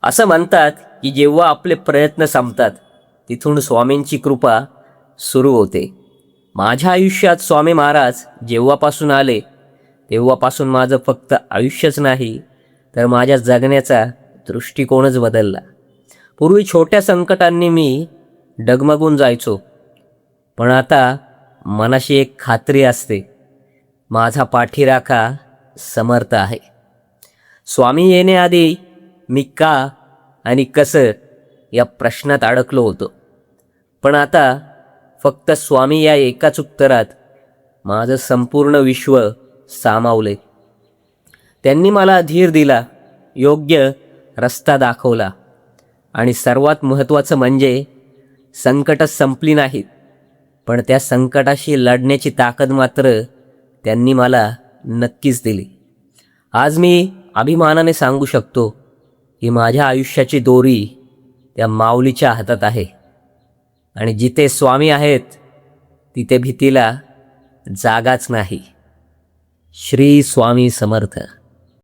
असं म्हणतात की जेव्हा आपले प्रयत्न संपतात तिथून स्वामींची कृपा सुरू होते. माझ्या आयुष्यात स्वामी महाराज जेव्हापासून आले तेव्हापासून माझं फक्त आयुष्यच नाही तर माझ्या जगण्याचा दृष्टिकोनच बदलला. पूर्वी छोट्या संकटांनी मी डगमगून जायचो, पण आता मनाशी एक खात्री असते, माझा पाठीराखा समर्थ आहे. स्वामी येण्याआधी मी का आणि कसं या प्रश्नात अडकलो होतो, पण आता फक्त स्वामी या एकाच उत्तरात माझं संपूर्ण विश्व सामावले. त्यांनी मला धीर दिला, योग्य रस्ता दाखवला आणि सर्वात महत्त्वाचं म्हणजे संकटं संपली नाहीत, पण त्या संकटाशी लढण्याची ताकद मात्र त्यांनी मला नक्कीच दिली. आज मी अभिमानाने सांगू शकतो की माझ्या आयुष्याची दोरी त्या माऊलीच्या हातात आहे आणि जिथे स्वामी आहेत तिथे भीतीला जागाच नाही. श्री स्वामी समर्थ.